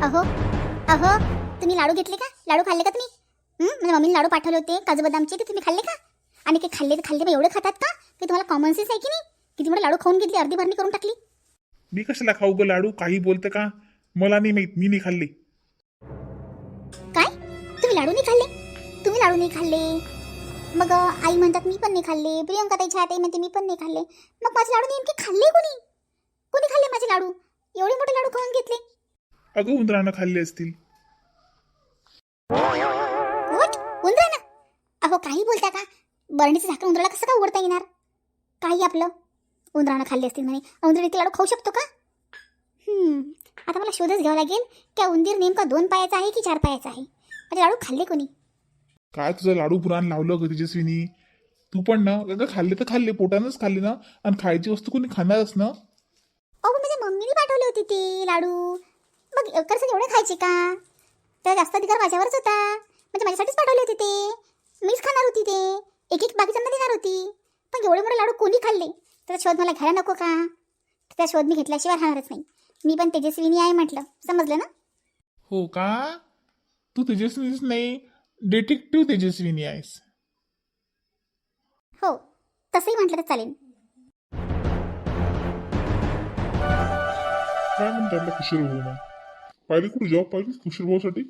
अहो अहो, तुम्ही लाडू घेतले का? लाडू खाल्ले का तुम्ही? म्हणजे मम्मीने लाडू पाठवले होते काजू बदामचे, ते तुम्ही खाल्ले का? आणि ते खाल्ले तर खाल्ले, मग एवढे खातात का? की तुम्हाला कॉमन सेन्स आहे की नाही? किती मोठे लाडू खाऊन घेतली, अर्धी भरणी करून टाकली. मी कशाला खाऊ ग लाडू? काही बोलते का? मला नाही माहित, मी नाही खाल्ली. काय? तुम्ही लाडू नाही खाल्ले? तुम्ही लाडू नाही खाल्ले? मग आई म्हणतात मी पण नाही खाल्ले, प्रियंका ताई छाते म्हणते मी पण नाही खाल्ले. मग माझे लाडू नेमके खाल्ले कोणी? कोणी खाल्ले माझे लाडू? एवढे मोठे लाडू खाऊन घेतले. अगं उंदरानं खाल्ले असतील. व्हॉट? उंदरानं? अहो काही बोलता का? बरणीचं झाकण उंदराला कसं का उघडता येणार? काही आपलं उंदरानं खाल्ले असतील म्हणे. उंदीर इतके लाडू खाऊ शकतो का? आता मला शोधच घ्यावा लागेल की उंदीर नेमका 2 पायाचा आहे की 4 पायाचा आहे. माझे लाडू खाल्ले कोणी? काय तुझं लाडू पुराण लावलं ग तेजस्विनी? तू पण ना अगं खाल्ले तर खाल्ले, पोटानंच खाल्ले ना. आणि खायची वस्तू कोणी खाणारच ना. अहो माझ्या मम्मीने पाठवले होते ते लाडू. मग कसं एवढे खायचे का? त्याचा जास्त अधिकार माझ्यावरच होता. म्हणजे माझ्यासाठीच पाठवले होते ते. मीच खाणार होती ते. एक एक बाकीच्यांना देणार होती. पण एवढे मोठे लाडू कोणी खाल्ले? त्याचा शोध मला घ्यायला नको का? त्याचा शोध मी घेतल्याशिवाय राहणारच नाही. मी पण तेजस्विनी आहे म्हटलं, समजलं ना? हो का? तू तेजस्विनीच नाही, डिटेक्टिव्ह तेजस्विनी आहेस. हो, तसंही म्हटलं तर चालेल. काय म्हणतात आपल्या किशोर भाऊ मग? पाहिली कुठे जॉब पाहिली किशोर भाऊसाठी?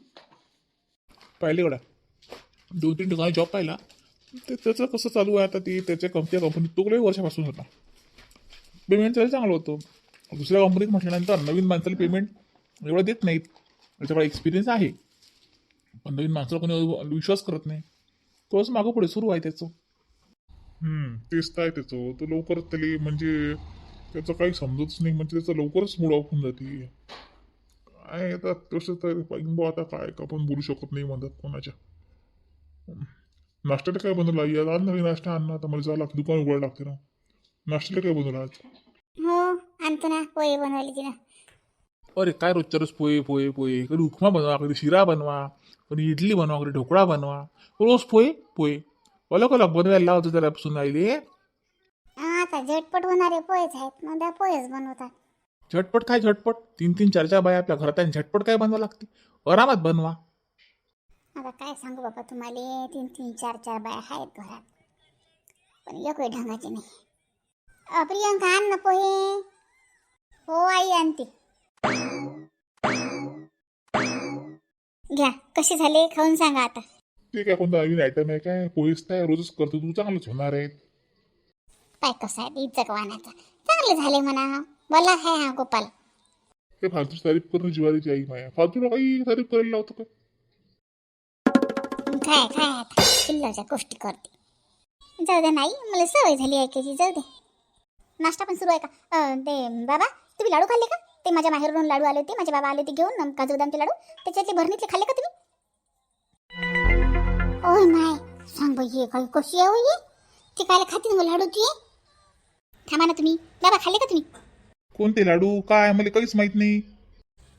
पाहिले एवढा 2-3 ठिकाणी जॉब पाहिला. ते त्याचं कसं चालू आहे आता, ते त्याच्या कंपनीत तो काही वर्षापासून होता. पेमेंट त्याला चांगलं होतं. दुसऱ्या कंपनीत म्हटल्यानंतर नवीन माणसाला पेमेंट एवढं देत नाहीत. त्याच्याकडे एक्सपिरियन्स आहे, पण नवीन माणसाला कोणी विश्वास करत नाही. तोच मागं पुढे सुरू आहे त्याचं. तेच तर आहे त्याचं. तो लवकरच त्याला म्हणजे त्याचं काही समजतच नाही, म्हणजे त्याचं लवकरच मूड ऑफ होऊन जाते. काय आता तसं तर पाहिजे बुवा, आता काय आपण बोलू शकत नाही म्हणतात कोणाच्या. नाश्त्याला काय बनवलं आई? आज नवीन नाश्ता आणला, आता मला जावं लागतं, दुकान उघडायला लागते ना. नाश्त्याला काय बनवलं आज? हो, आणतो ना. पोहे बनवले तिनं. अरे काय रोजच्या रोज पोहे पोहे पोहे, कधी उपमा बनवा, कधी शिरा बनवा, कधी इडली बनवा, कधी ढोकळा बनवा. रोज पोहे पोहे. अलग अलग बनवायला लावतो त्यालापासून राहिले. आता झटपट होणारे पोहेच आहेत, मग त्या पोहेच बनवतात. झटपट काय झटपट? 3-3, 4-4 बाया आपल्या घरात आहे, झटपट काय बनवा लागते? आरामात बनवा. आता काय सांगू बाबा तुम्हाला, 3-3, 4-4 बाया आहेत घरात, पण एकही ढंगाचे नाही. प्रियंका आण ना पोहे. हो आई आणते. घ्या, कसे झाले खाऊन सांगा आता. ते काय कोणता नवीन आयटम आहे काय? पोहेच काय रोजच करतो तू, चांगलंच होणार आहे. काय कसं आहे इज्जत वाहण्याचा. चांगले झाले म्हणा. बोला है हा गोपाल. ते फालतूची तारीफ करणं जिवारीची आई माया. फालतूला काही तारीफ करायला लावतो का? काय काय आता चिल्लाच्या गोष्टी करते. जाऊ दे, नाही मला सवय झाली ऐकायची, जाऊ दे. नाश्ता पण सुरू आहे का? ते बाबा तुम्ही लाडू खाल्ले का? ते माझ्या माहेरून लाडू आले होते, माझे बाबा आले होते घेऊन काजू बदामचे लाडू. त्याच्यातले भरणीतले खाल्ले का तुम्ही? ओय माय, सांग बाई हे काय कशी आहे होई? ती काय खाते मग लाडू ती? थांबा ना तुम्ही. बाबा खाल्ले का तुम्ही? कोणते लाडू काय? मला काहीच माहित नाही.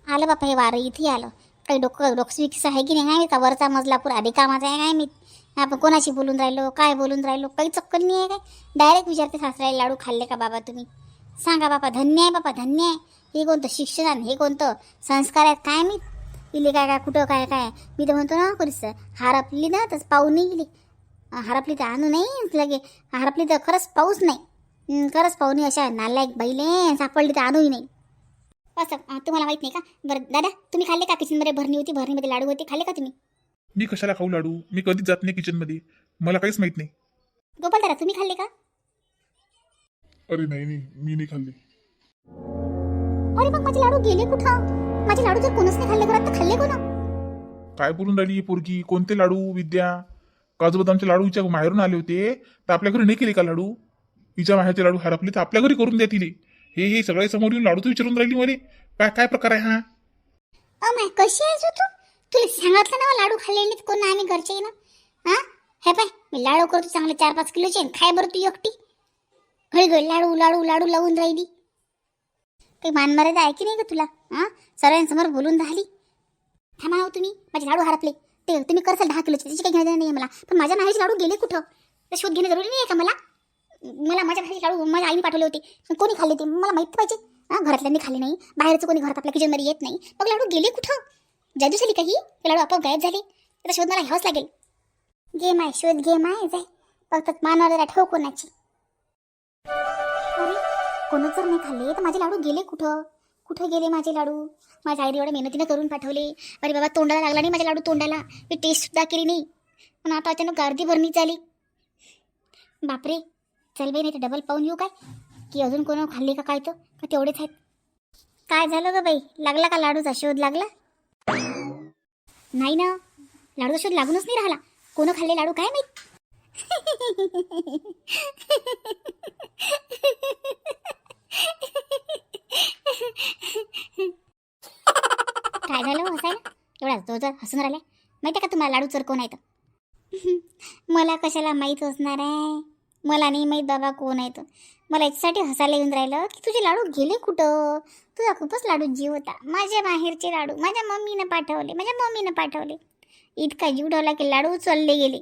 आलं बापा हे वारं इथे आलं. काही डोक्स आहे की नाही का? वरचा मजला पुरा कामाचा आहे काय मी? आपण कोणाशी बोलून राहिलो, काय बोलून राहिलो, काही चक्कर नाही आहे काय? डायरेक्ट विचारते सासऱ्याला लाडू खाल्ले का बाबा तुम्ही? सांगा बापा. धन्य आहे बापा, धन्य आहे. हे कोणतं शिक्षण, हे कोणतं संस्कार आहेत काय? मी इले काय काय कुठं काय काय? मी तर म्हणतो ना कोणीच हारपली ना तर पाहू नाही गेली. हारपली तर आणू नाही लगे. हारपली तर खरंच पाऊस नाही. खरंच पाहू नाही. अशा नालायक बाईले सापडली तर आणूही नाही. असं तुम्हाला माहित नाही का? बरं दादा तुम्ही खाल्ले का? किचनमध्ये भरणी होती, भरणीमध्ये लाडू होते, खाल्ले का तुम्ही? मी कशाला खाऊ लाडू? मी कधीच जात नाही किचन मध्ये, मला काहीच माहित नाही. गोपाल दादा तुम्ही खाल्ले का? अरे नाही नाही, मी नाही खाल्ली. अरे मग माझे लाडू गेले कुठं? माझे लाडू जर कोणच नाही खाल्ले घरात तर खाल्ले कोण? काय बोलून राहिली ही पोरगी? कोणते लाडू विद्या? काजू बदामचे लाडू हिच्या माहेरून आले होते तर आपल्या घरी नाही केले का लाडू? हिच्या माहेरचे लाडू हरपले तर आपल्या घरी करून द्या तिले. हे सगळे समोर येऊन लाडूच विचारून राहिली मध्ये. काय काय प्रकार आहे हा? माय कशी आहेस हो तू? तुला सांगितलं ना लाडू खाल्लेले कोण आम्ही घरचे ना. हा हे पाय मी लाडू करतो चांगले 4-5 किलोचे. खाय बरं तू एकटी. घडी घडी लाडू लाडू लाडू लावून राहिली. काही मानमर्यादा आहे की नाही का तुला? सगळ्यांसमोर बोलून राहिली. थांबा हो तुम्ही. माझे लाडू हरपले ते तुम्ही करसाल 10 किलोचे, त्याची काही घेणं नाही मला. पण माझ्या माहेरचे लाडू गेले कुठं ते शोध घेणं जरुरी नाही आहे का मला? माझ्या माहेरचे लाडू माझ्या आईने पाठवले होते. कोणी खाल्ले ते मला माहिती पाहिजे. हां घरातल्यांनी खाल्ले नाही, बाहेरचं कोणी घरात आपल्या किचनमध्ये येत नाही, मग लाडू गेले कुठं? जादू झाली काही? ते लाडू आपोआप गायब झाले? त्याचा शोध मला घ्यावाच लागेल. घे माय शोध, घे माय जाय, फक्त मानवाला ठेव कोणाची. अरे कोणच जर नाही खाल्ले तर माझे लाडू गेले कुठं? कुठं गेले माझे लाडू? माझ्या आईने एवढ्या मेहनतीनं करून पाठवले. अरे बाबा तोंडाला लागला नाही माझ्या लाडू, तोंडाला मी टेस्टसुद्धा केली नाही, पण आता अचानक गर्दी भरणी झाली. बापरे, चल बाई, नाही तर डबल पाहून येऊ काय की अजून कोण खाल्ले का काय, तर का तेवढेच आहेत? काय झालं ग बाई, लागला का लाडूचा शोध लागला? नाही ना, लाडूचा शोध लागूनच नाही राहिला. कोण खाल्ले लाडू काय माहित? काय झालं हसायला? एवढा जोरदार हसून राहिल्या. माहिती का तुम्हाला लाडू चोर कोण आहे तर? मला कशाला माहीत असणार आहे? मला नाही माहीत बाबा कोण आहे तर. मला याच्यासाठी हसायला येऊन राहिलं की तुझे लाडू गेले कुठं? तुझा खूपच लाडू जीव होता. माझ्या माहेरचे लाडू माझ्या मम्मीनं पाठवले. इतका जीव ठेवला की लाडू चालले गेले.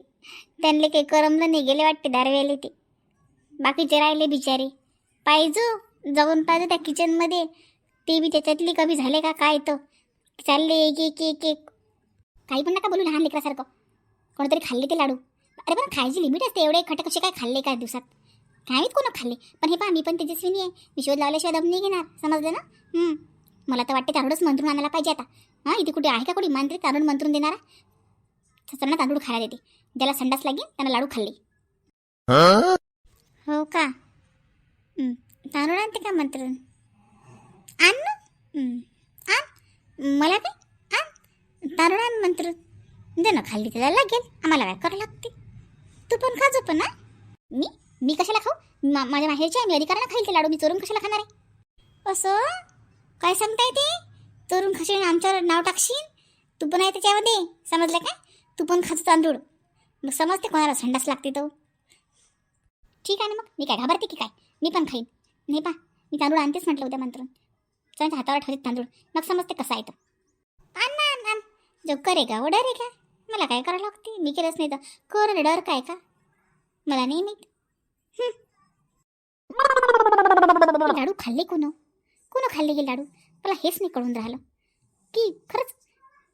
त्यांना काही करमलं नाही, गेले वाटते दारवेले ते. बाकीचे राहिले बिचारे. पाहिजो जाऊन पाहिजे त्या किचनमध्ये, ते बी त्याच्यातली कमी झाले का काय तर चालले एक एक एक एक. काही पण नका बोलू लहान लेकरासारखं. कोणतरी खाल्ले ते लाडू. अरे पण खायची लिमिट असते. एवढे खटे कसे काय खाल्ले काय दिवसात? काय माहीत कोण खाल्ले. पण हे पहा, मी पण तेजस्विनी आहे. मी शोध लावल्याशिवाय दम नाही घेणार, समजलं ना? मला तर वाटते तांदूळच मंत्रून आणायला पाहिजे आता. हां, इथे कुठे आहे का कोणी मांत्रिक तांदूळ मंत्रून देणारा? सगळ्यांना तांदूळ खायला देते. ज्याला संडास लागेल त्यांना लाडू खाल्ले. हो का? तांदूळ आणते का मंत्रून? आण ना, आण. मला काय आण, तांदूळ आण मंत्रून दे ना. खाल्ली त्याला लागेल, आम्हाला काय करावं लागते? तू पण खा पण ना. मी कशाला खाऊ? माझ्या माहेरची आहे, मी अधिकारानं खाईल ते लाडू. मी चोरून कशाला खाणार आहे? असं काय सांगताय ते? चोरून खाशील, आमच्यावर नाव टाकशील? तू पण आहे त्याच्यामध्ये, समजलं काय? तू पण खातो तांदूळ, मग समजते कोणाला संडास लागते तो. ठीक आहे ना, मग मी काय घाबरते की काय? मी पण खाईन. नाही पा, मी तांदूळ आणतेच म्हटलं उद्या मंत्रून. त्यांच्या हातावर ठेवते तांदूळ, मग समजते कसं आहे तर. आण जो करे का डर आहे का? मला काय करावं लागते? मी केलंच नाही तर कर डर काय का? मला नाही माहीत. लाडू खाल्ले कोण खाल्ले हे लाडू? मला हेच नाही कळून राहिलं की खरंच.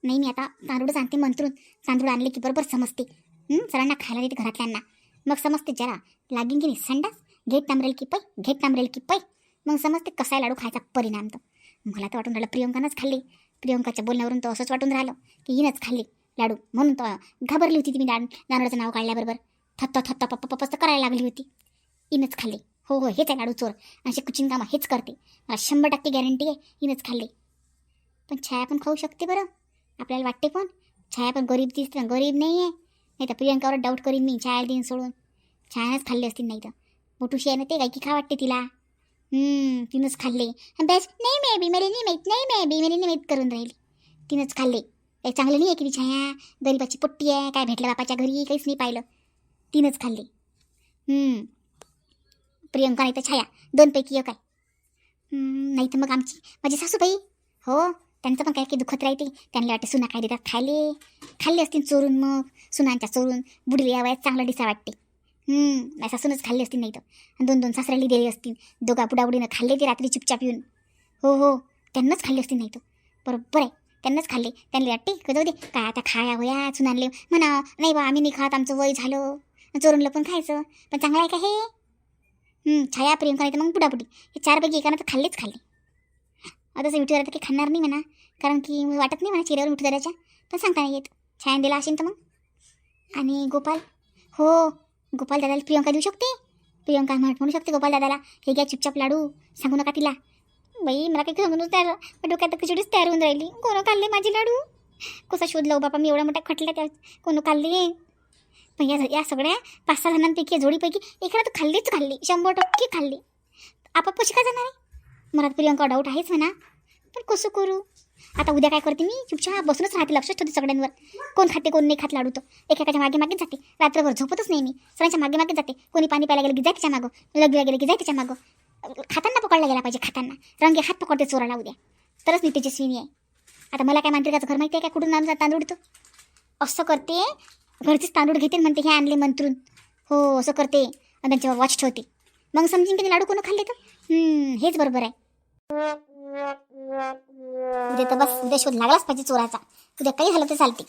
नाही, मी आता तांदूळच आणते मंत्रून. तांदूळ आणले की बरोबर समजते. सरांना खायला देते घरातल्यांना, मग समजते जरा लागेन की नाही संडास. घेत नामरेल की पै, मग समजते कसा आहे लाडू खायचा परिणाम. तर मला तर वाटून राहिलं प्रियंकानंच खाल्ले. प्रियंकाच्या बोलण्यावरून तर असंच वाटून राहिलं की हिनंच खाल्ले लाडू. म्हणून तर घाबरली होती ती. मी दानोडाचं नाव काढल्याबरोबर थत्ता पप्पा करायला लागली होती. हिनंच खाल्ले. हो, हेच आहे लाडू चोर. असे कुचिन कामं हेच करते. मला 100% गॅरंटी आहे हिनंच खाल्ले. पण छाया पण खाऊ शकते बरं, आपल्याला वाटते. पण छाया पण गरीब दिसते, गरीब नाही आहे. नाही तर प्रियंकावर डाऊट करीन मी. छाया दिन सोडून छायानंच खाल्ले असतील. नाही तर मोठूशी आहे ना ते, काय की खा वाटते तिला. तिनंच खाल्ले. बस नाही मेरी नाही माहीत करून राहिली. तिनंच खाल्ले. काही चांगलं नाही आहे की ती छाया. गरीबाची पोट्टी आहे, काय भेटलं बापाच्या घरी काहीच नाही पाहिलं. तिनंच खाल्ले. प्रियंका नाही तर छाया, 2 पैकी एक आहे. नाही तर मग माझी सासूबाई. हो, त्यांचं पण काय काही दुखत राहते. त्यांना वाटते सुना काय देतात खाल्ले असतील चोरून. मग सुनांच्या चोरून बुडली या वयात चांगलं दिसा वाटते. माझ्या सासूनच खाल्ले असतील. नाही तर 2 सासऱ्याला दिले असतील. दोघा बुडाबुडीनं खाल्ले ते रात्री चुपचाप येऊन. हो, त्यांनाच खाल्ले असतील. नाही तर बरोबर आहे, त्यांनाच खाल्ले. त्यांना वाटते का जाऊ दे काय आता खाया होया सुनानले म्हणा. नाही बा, आम्ही नाही खात, आमचं वय झालं, चोरून लपून खायचं. पण चांगलं आहे का हे? छाया, प्रियंका नाही तर मग बुडाबुडी, हे 4 पैकी एकानं तर खाल्लेच खाल्ले. आता तसं विठू दादा काही खाणार नाही म्हणा, कारण की वाटत नाही म्हणा चेहऱ्यावर विठू दादाच्या. पण सांगता नाही येत. छायान दिला असेल तर मग. आणि गोपाल, हो गोपाल दादाला प्रियंका देऊ शकते. प्रियंका म्हणू शकते गोपाल दादाला, हे घ्या चुपचाप लाडू, सांगू नका तिला. बाई मला काही सांगूनच तयार, डोक्यात खिचडीच तयार होऊन राहिली. कोण खाल्ले माझे लाडू? कसा शोध लावू बापा मी? एवढ्या मोठ्या खटल्या त्या कोण खाल्ले? पण या सगळ्या 5-6 जणांपैकी, जोडीपैकी एखादा तर खाल्लीच खाल्ली, 100% खाल्ली. आपाप कशी काय जाणार आहे? मला प्रियंका डाऊट आहेच म्हणा, पण कसं करू आता? उद्या काय करते मी? चुपचाप बसूनच राहते, लक्षच ठेवते सगळ्यांवर. कोण खाते कोण नाही खात लाडू. तर एकेकाच्या मागेच जाते. रात्रभर झोपतच नाही मी, सगळ्यांच्या मागे जाते. कोणी पाणी प्यायला गेलं की जाय त्याच्या मागं, लगेला गेलं की जाय त्याच्या मागं. खाताना पकडला गेला पाहिजे, खाताना रंगे हात पकडते चोराला उद्या, तरच मी तेजस्विनी आहे. आता मला काय मांत्रिकाचं घर माहिती आहे का? कुठून आणून तांदूळ तो असं करते, घरचेच तांदूळ घेते म्हणते हे आणले मंत्रून. हो, असं करते आणि त्यांच्यावर वॉच ठेवते. मग समजेन की लाडू कोण खाल्ले तर. हेच बरोबर आहे. उद्या तर बस उद्या शोध लागलाच पाहिजे चोराचा. उद्या काही झालं तर चालते.